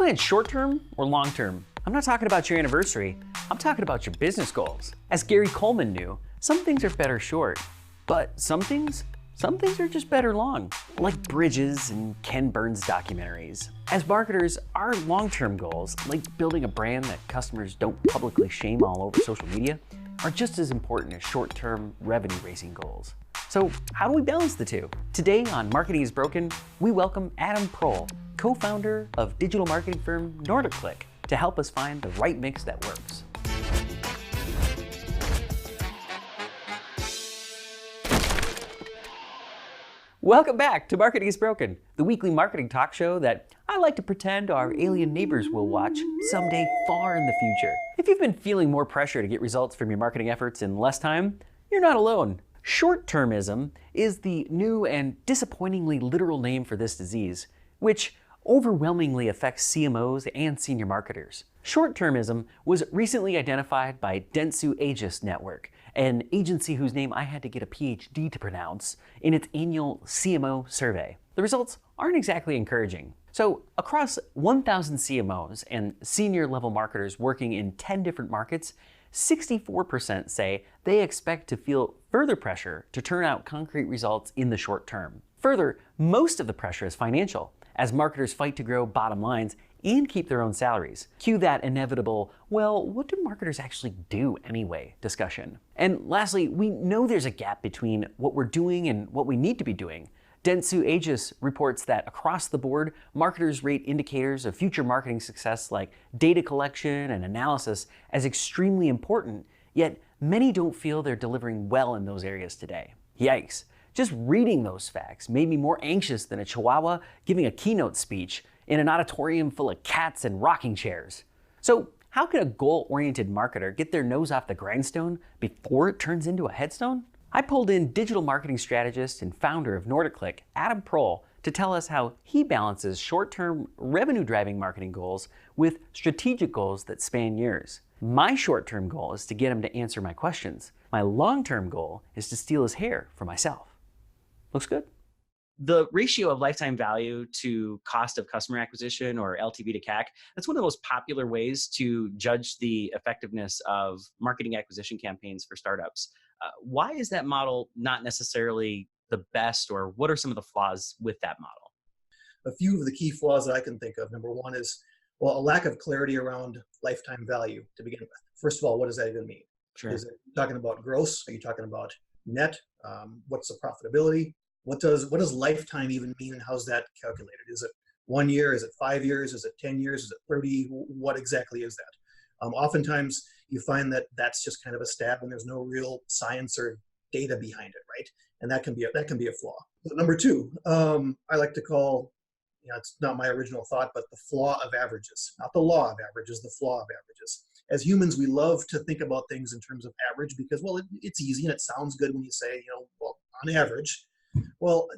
plan short-term or long-term? I'm not talking about your anniversary. I'm talking about your business goals. As Gary Coleman knew, some things are better short, but some things are just better long, like bridges and Ken Burns documentaries. As marketers, our long-term goals, like building a brand that customers don't publicly shame all over social media, are just as important as short-term revenue-raising goals. So how do we balance the two? Today on Marketing is Broken, we welcome Adam Prohl, co-founder of digital marketing firm NordicClick, to help us find the right mix that works. Welcome back to Marketing is Broken, the weekly marketing talk show that I like to pretend our alien neighbors will watch someday far in the future. If you've been feeling more pressure to get results from your marketing efforts in less time, you're not alone. Short-termism is the new and disappointingly literal name for this disease, which overwhelmingly affects CMOs and senior marketers. Short-termism was recently identified by Dentsu Aegis Network, an agency whose name I had to get a PhD to pronounce, in its annual CMO survey. The results aren't exactly encouraging. So across 1,000 CMOs and senior level marketers working in 10 different markets, 64% say they expect to feel further pressure to turn out concrete results in the short term. Further, most of the pressure is financial, as marketers fight to grow bottom lines and keep their own salaries. Cue that inevitable, well, what do marketers actually do anyway discussion. And lastly, we know there's a gap between what we're doing and what we need to be doing. Dentsu Aegis reports that across the board, marketers rate indicators of future marketing success like data collection and analysis as extremely important, yet many don't feel they're delivering well in those areas today. Yikes. Just reading those facts made me more anxious than a chihuahua giving a keynote speech in an auditorium full of cats and rocking chairs. So how can a goal-oriented marketer get their nose off the grindstone before it turns into a headstone? I pulled in digital marketing strategist and founder of NordicClick, Adam Prohl, to tell us how he balances short-term revenue-driving marketing goals with strategic goals that span years. My short-term goal is to get him to answer my questions. My long-term goal is to steal his hair for myself. Looks good. The ratio of lifetime value to cost of customer acquisition, or LTV to CAC, that's one of the most popular ways to judge the effectiveness of marketing acquisition campaigns for startups. Why is that model not necessarily the best, or what are some of the flaws with that model? A few of the key flaws that I can think of. Number one is, well, a lack of clarity around lifetime value to begin with. First of all, what does that even mean? Sure. Is it talking about gross? Are you talking about net? What's the profitability? What does lifetime even mean, and how's that calculated? Is it 1 year? Is it 5 years? Is it 10 years? Is it 30? What exactly is that? Oftentimes you find that that's just kind of a stab and there's no real science or data behind it, right? And that can be a flaw. But number two, I like to call, it's not my original thought, but the flaw of averages, not the law of averages, the flaw of averages. As humans, we love to think about things in terms of average because, well, it's easy and it sounds good when you say, well, on average. Well,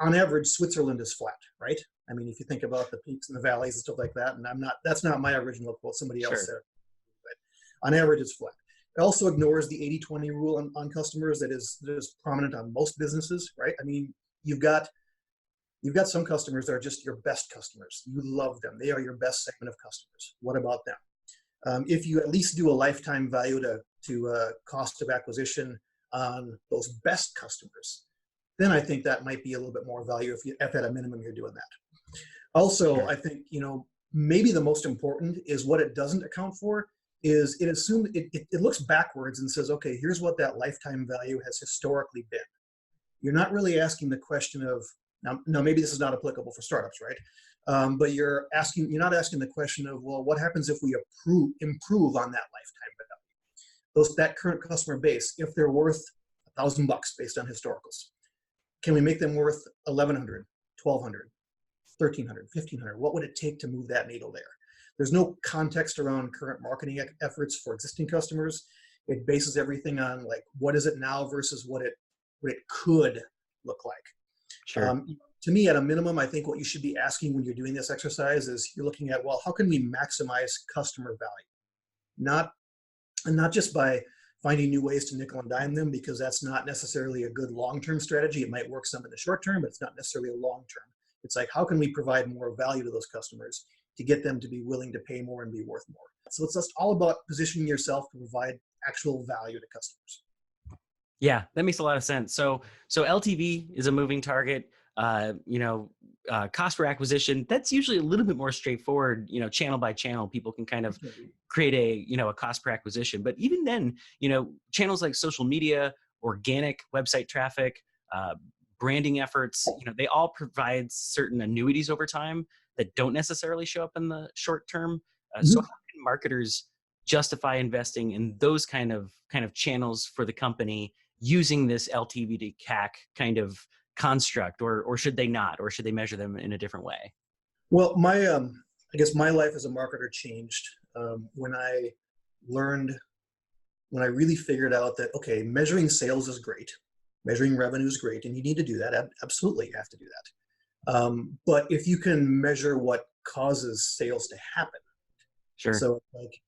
on average, Switzerland is flat, right? I mean, if you think about the peaks and the valleys and stuff like that, and that's not my original quote, somebody else said, but on average, it's flat. It also ignores the 80-20 rule on customers that is prominent on most businesses, right? I mean, you've got some customers that are just your best customers. You love them. They are your best segment of customers. What about them? If you at least do a lifetime value to cost of acquisition on those best customers, then I think that might be a little bit more value if at a minimum you're doing that. Also, I think, maybe the most important is what it doesn't account for is it looks backwards and says, okay, here's what that lifetime value has historically been. You're not really asking the question of, now maybe this is not applicable for startups, right? But you're not asking the question of, well, what happens if we improve on that lifetime value? That current customer base, if they're worth $1,000 based on historicals, can we make them worth $1,100, $1,200, $1,300, $1,500? What would it take to move that needle there? There's no context around current marketing efforts for existing customers. It bases everything on like, what is it now versus what it could look like. Sure. To me, at a minimum, I think what you should be asking when you're doing this exercise is you're looking at, well, how can we maximize customer value? Not just by finding new ways to nickel and dime them, because that's not necessarily a good long-term strategy. It might work some in the short term, but it's not necessarily a long-term. It's like, how can we provide more value to those customers? to get them to be willing to pay more and be worth more. So it's just all about positioning yourself to provide actual value to customers. Yeah, that makes a lot of sense. So LTV is a moving target. Cost per acquisition, that's usually a little bit more straightforward. Channel by channel, people can kind of create a cost per acquisition. But even then, channels like social media, organic website traffic, branding efforts, they all provide certain annuities over time that don't necessarily show up in the short term. So how can marketers justify investing in those kind of channels for the company using this LTV to CAC kind of construct, or should they not, or should they measure them in a different way? Well, I guess my life as a marketer changed when I really figured out that, okay, measuring sales is great, measuring revenue is great, and you need to do that. Absolutely, you have to do that. But if you can measure what causes sales to happen, sure. So, like,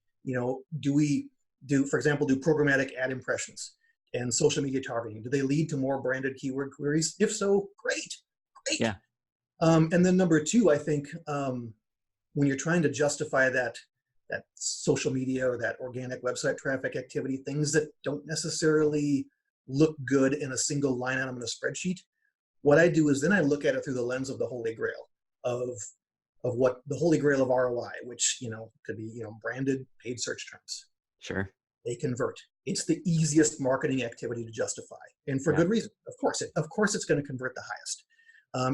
for example, do programmatic ad impressions and social media targeting? Do they lead to more branded keyword queries? If so, great. Yeah. And then number two, I think when you're trying to justify that social media or that organic website traffic activity, things that don't necessarily look good in a single line item in a spreadsheet, what I do is then I look at it through the lens of the holy grail of what the holy grail of ROI, which could be branded paid search terms. Sure. They convert. It's the easiest marketing activity to justify, and for good reason. Of course, it's going to convert the highest.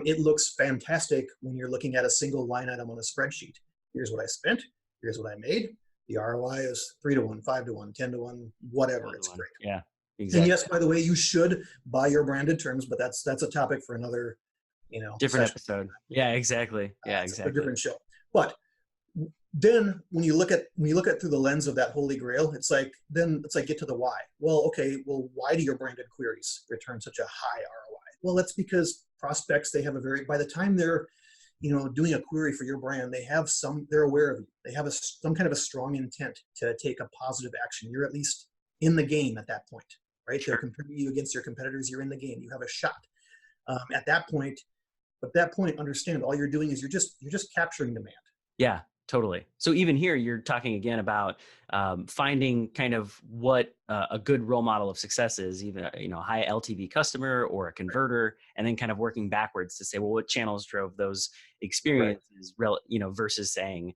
It looks fantastic when you're looking at a single line item on a spreadsheet. Here's what I spent. Here's what I made. The ROI is 3 to 1, 5 to 1, 10 to 1, whatever. It's great. Yeah, exactly. And yes, by the way, you should buy your branded terms, but that's a topic for another, different session. episode. Yeah, exactly. Yeah, It's exactly. a different show. But then when you look at through the lens of that holy grail, it's like get to the why. Well, why do your branded queries return such a high ROI? Well, that's because prospects, by the time they're doing a query for your brand, they're aware of you. They have some kind of a strong intent to take a positive action. You're at least in the game at that point, right? Sure. They're comparing you against your competitors. You're in the game. You have a shot. At that point, understand all you're doing is you're just capturing demand. Yeah, totally. So even here, you're talking again about finding kind of what a good role model of success is, even a high LTV customer or a converter, and then kind of working backwards to say, well, what channels drove those experiences, versus saying,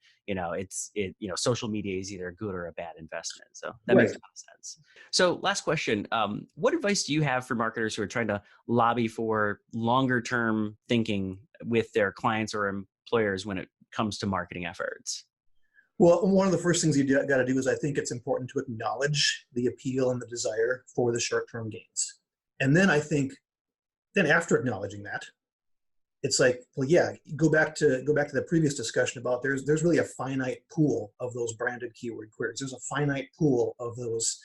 social media is either a good or a bad investment. So that makes a lot of sense. So last question, what advice do you have for marketers who are trying to lobby for longer term thinking with their clients or employers when it comes to marketing efforts? Well, one of the first things you got to do is I think it's important to acknowledge the appeal and the desire for the short-term gains. And then I think, after acknowledging that, it's like, well, yeah, go back to the previous discussion about there's really a finite pool of those branded keyword queries. There's a finite pool of those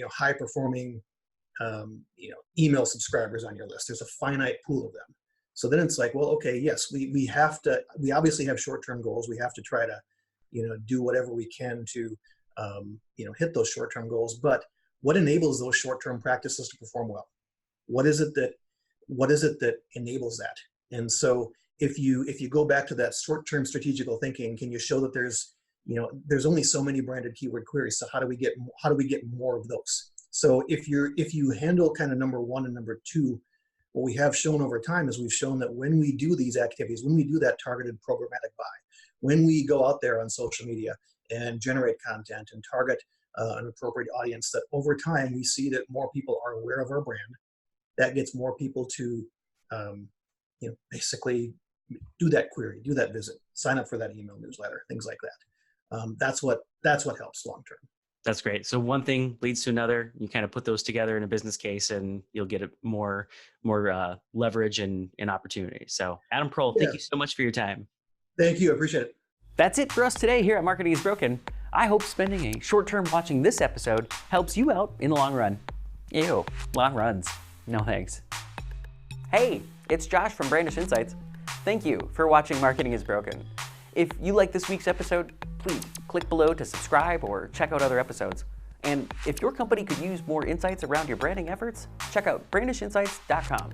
high performing email subscribers on your list. There's a finite pool of them. So then it's like, well, okay, yes, we obviously have short-term goals. We have to try to, do whatever we can to, hit those short-term goals. But what enables those short-term practices to perform well? What is it that enables that? And so if you go back to that short-term strategical thinking, can you show that there's only so many branded keyword queries? So how do we get more of those? So if you handle kind of number one and number two, what we have shown over time is we've shown that when we do these activities, when we do that targeted programmatic buy, when we go out there on social media and generate content and target an appropriate audience, that over time we see that more people are aware of our brand. That gets more people to, basically do that query, do that visit, sign up for that email newsletter, things like that. That's what helps long term. That's great. So one thing leads to another. You kind of put those together in a business case, and you'll get more leverage and opportunity. So Adam Prohl, thank you so much for your time. Thank you. I appreciate it. That's it for us today here at Marketing is Broken. I hope spending a short term watching this episode helps you out in the long run. Ew, long runs. No thanks. Hey, it's Josh from Brandish Insights. Thank you for watching Marketing is Broken. If you like this week's episode, please click below to subscribe or check out other episodes. And if your company could use more insights around your branding efforts, check out brandishinsights.com.